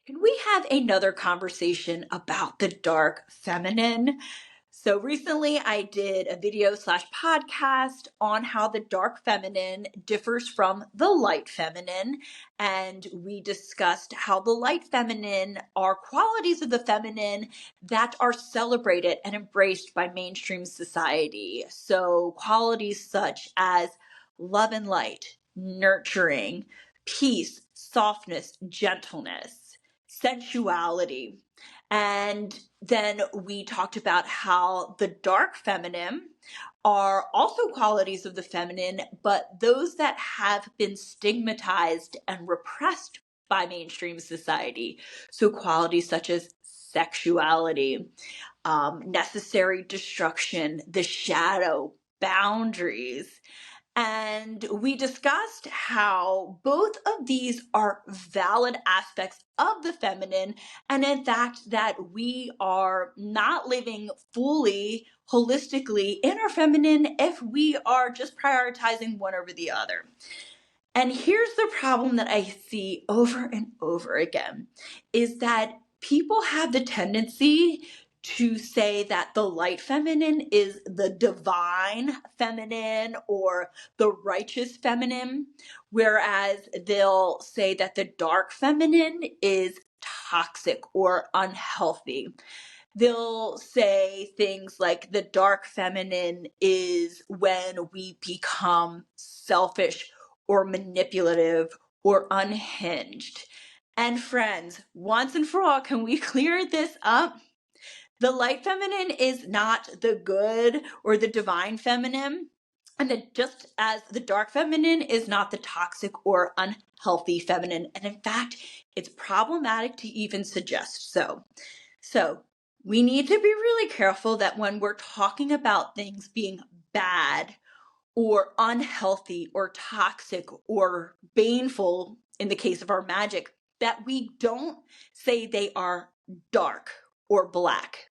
Can we have another conversation about the dark feminine? So recently I did a video slash podcast on how the dark feminine differs from the light feminine. And we discussed how the light feminine are qualities of the feminine that are celebrated and embraced by mainstream society. So qualities such as love and light, nurturing, peace, softness, gentleness, sensuality. And then we talked about how the dark feminine are also qualities of the feminine, but those that have been stigmatized and repressed by mainstream society. So qualities such as sexuality, necessary destruction, the shadow, boundaries. And we discussed how both of these are valid aspects of the feminine, and in fact, that we are not living fully, holistically in our feminine if we are just prioritizing one over the other. And here's the problem that I see over and over again is that people have the tendency to say that the light feminine is the divine feminine or the righteous feminine, whereas they'll say that the dark feminine is toxic or unhealthy. They'll say things like the dark feminine is when we become selfish or manipulative or unhinged. And friends, once and for all, can we clear this up? The light feminine is not the good or the divine feminine. And that just as the dark feminine is not the toxic or unhealthy feminine. And in fact, it's problematic to even suggest so. So we need to be really careful that when we're talking about things being bad or unhealthy or toxic or baneful in the case of our magic, that we don't say they are dark or black.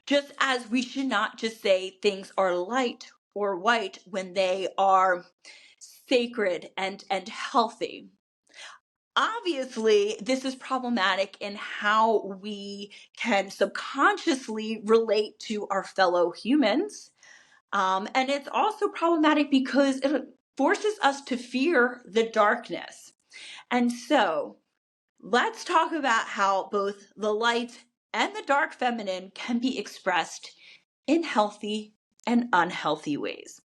Just as we should not just say things are light or white when they are sacred and healthy. Obviously, this is problematic in how we can subconsciously relate to our fellow humans. And it's also problematic because it forces us to fear the darkness. And so let's talk about how both the light and the dark feminine can be expressed in healthy and unhealthy ways.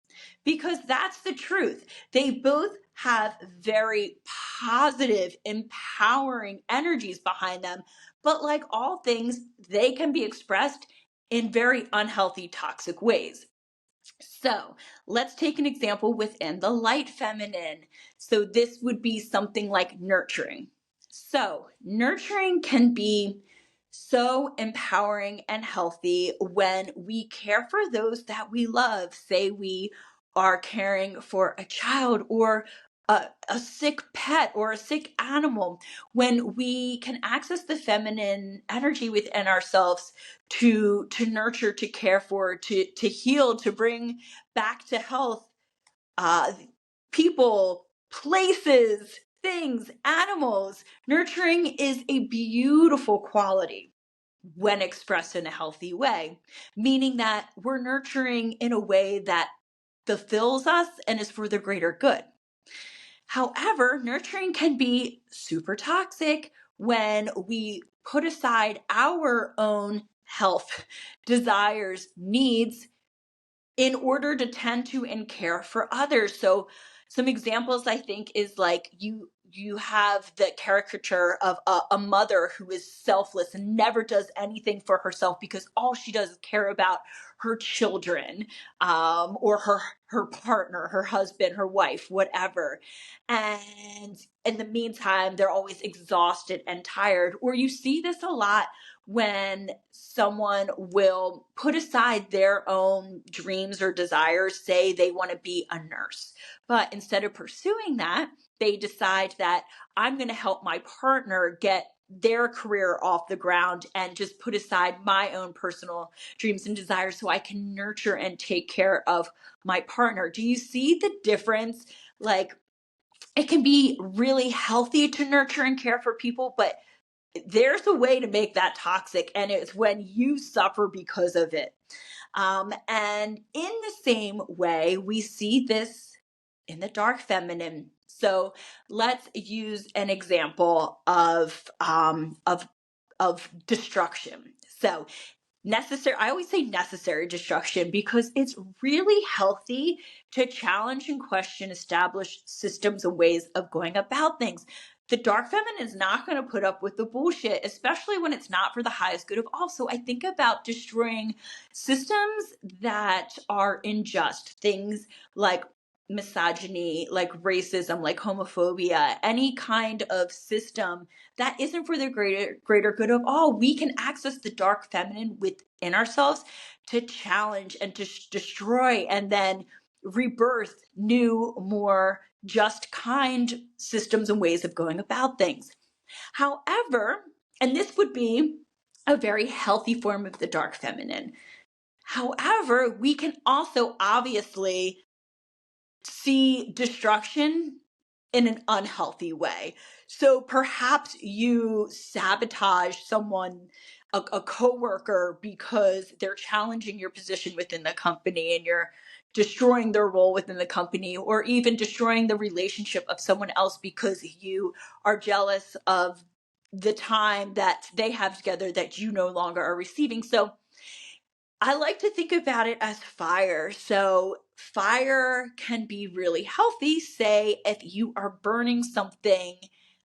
Because that's the truth. They both have very positive, empowering energies behind them. But like all things, they can be expressed in very unhealthy, toxic ways. So let's take an example within the light feminine. So this would be something like nurturing. So nurturing can be so empowering and healthy when we care for those that we love. Say we are caring for a child or a sick pet or a sick animal, when we can access the feminine energy within ourselves to nurture, to care for, to heal, to bring back to health uh, people, places, things, animals. Nurturing is a beautiful quality when expressed in a healthy way, meaning that we're nurturing in a way that fulfills us and is for the greater good. However, nurturing can be super toxic when we put aside our own health, desires, needs in order to tend to and care for others. So some examples I think is like you have the caricature of a mother who is selfless and never does anything for herself because all she does is care about her children, or her partner, her husband, her wife, whatever. And in the meantime, they're always exhausted and tired. Or you see this a lot when someone will put aside their own dreams or desires, say they want to be a nurse, but instead of pursuing that, they decide that I'm going to help my partner get their career off the ground and just put aside my own personal dreams and desires so I can nurture and take care of my partner. Do you see the difference? Like, it can be really healthy to nurture and care for people, but there's a way to make that toxic, and it's when you suffer because of it. And in the same way, we see this in the dark feminine. So let's use an example of destruction. So necessary, I always say necessary destruction because it's really healthy to challenge and question established systems and ways of going about things. The dark feminine is not going to put up with the bullshit, especially when it's not for the highest good of all. So I think about destroying systems that are unjust, things like misogyny, like racism, like homophobia, any kind of system that isn't for the greater good of all. We can access the dark feminine within ourselves to challenge and to destroy and then rebirth new, more just, kind systems and ways of going about things. However, and this would be a very healthy form of the dark feminine. However, we can also obviously see destruction in an unhealthy way. So perhaps you sabotage someone, a coworker, because they're challenging your position within the company and you're destroying their role within the company, or even destroying the relationship of someone else because you are jealous of the time that they have together that you no longer are receiving. So I like to think about it as fire. So fire can be really healthy. Say if you are burning something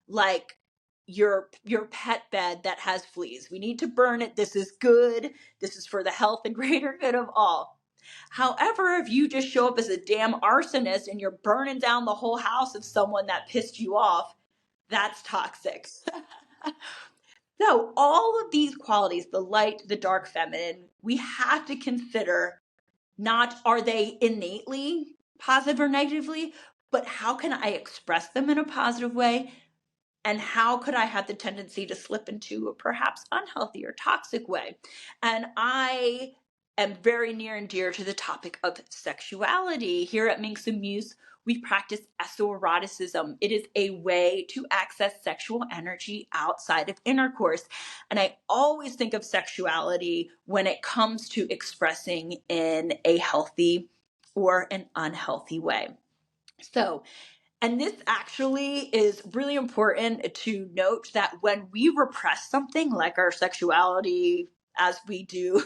like your pet bed that has fleas. We need to burn it. This is good. This is for the health and greater good of all. However, if you just show up as a damn arsonist and you're burning down the whole house of someone that pissed you off, that's toxic. So all of these qualities, the light, the dark feminine, we have to consider, not are they innately positive or negatively, but how can I express them in a positive way? And how could I have the tendency to slip into a perhaps unhealthy or toxic way? And I am very near and dear to the topic of sexuality. Here at Minx and Muse, we practice esoeroticism. It is a way to access sexual energy outside of intercourse. And I always think of sexuality when it comes to expressing in a healthy or an unhealthy way. So, and this actually is really important to note, that when we repress something like our sexuality, as we do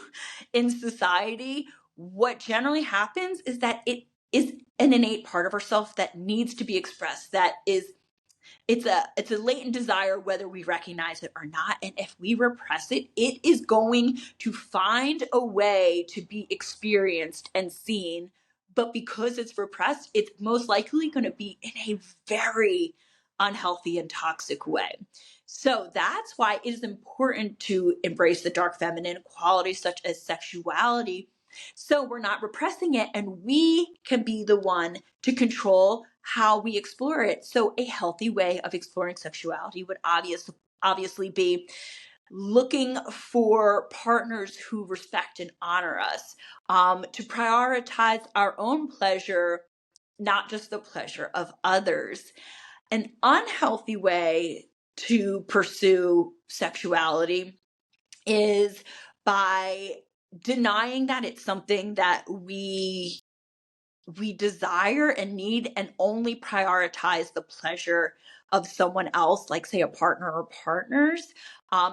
in society, what generally happens is that it is an innate part of ourselves that needs to be expressed, that is, it's a latent desire whether we recognize it or not. And if we repress it, it is going to find a way to be experienced and seen. But because it's repressed, it's most likely going to be in a very unhealthy and toxic way. So that's why it is important to embrace the dark feminine qualities such as sexuality, so we're not repressing it, and we can be the one to control how we explore it. So a healthy way of exploring sexuality would obviously be looking for partners who respect and honor us, to prioritize our own pleasure, not just the pleasure of others. An unhealthy way to pursue sexuality is by denying that it's something that we desire and need, and only prioritize the pleasure of someone else, like say a partner or partners.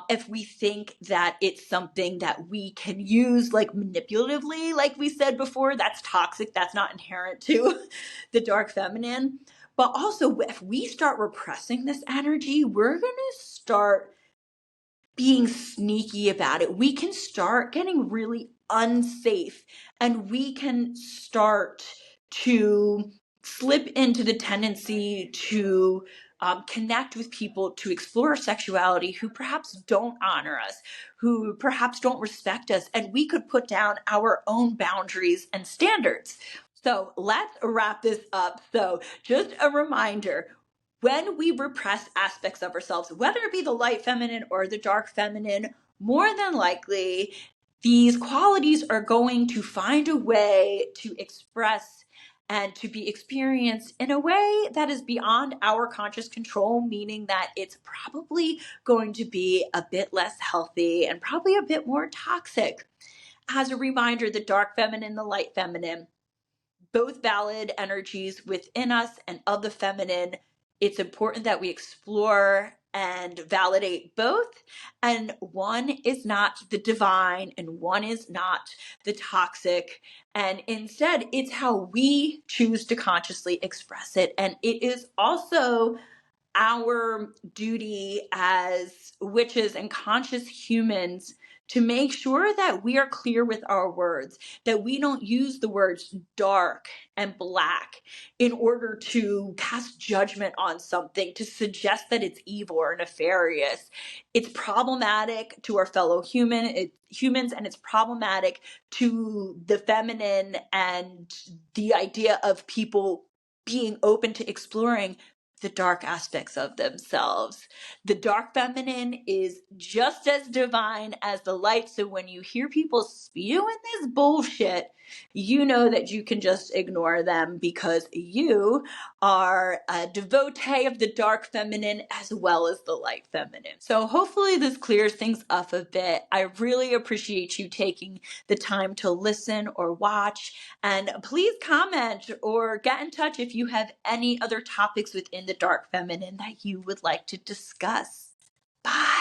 If we think that it's something that we can use like manipulatively, like we said before, that's toxic. That's not inherent to the dark feminine. But also, if we start repressing this energy, we're going to start being sneaky about it. We can start getting really unsafe, and we can start to slip into the tendency to connect with people, to explore sexuality, who perhaps don't honor us, who perhaps don't respect us, and we could put down our own boundaries and standards. So let's wrap this up. So just a reminder, when we repress aspects of ourselves, whether it be the light feminine or the dark feminine, more than likely, these qualities are going to find a way to express and to be experienced in a way that is beyond our conscious control, meaning that it's probably going to be a bit less healthy and probably a bit more toxic. As a reminder, the dark feminine, the light feminine, both valid energies within us and of the feminine. It's important that we explore and validate both. And one is not the divine and one is not the toxic. And instead, it's how we choose to consciously express it. And it is also our duty as witches and conscious humans to make sure that we are clear with our words, that we don't use the words dark and black in order to cast judgment on something, to suggest that it's evil or nefarious. It's problematic to our fellow humans, and it's problematic to the feminine and the idea of people being open to exploring the dark aspects of themselves. The dark feminine is just as divine as the light. So when you hear people spewing this bullshit, you know that you can just ignore them because you are a devotee of the dark feminine as well as the light feminine. So hopefully this clears things up a bit. I really appreciate you taking the time to listen or watch. And please comment or get in touch if you have any other topics within the dark feminine that you would like to discuss. Bye.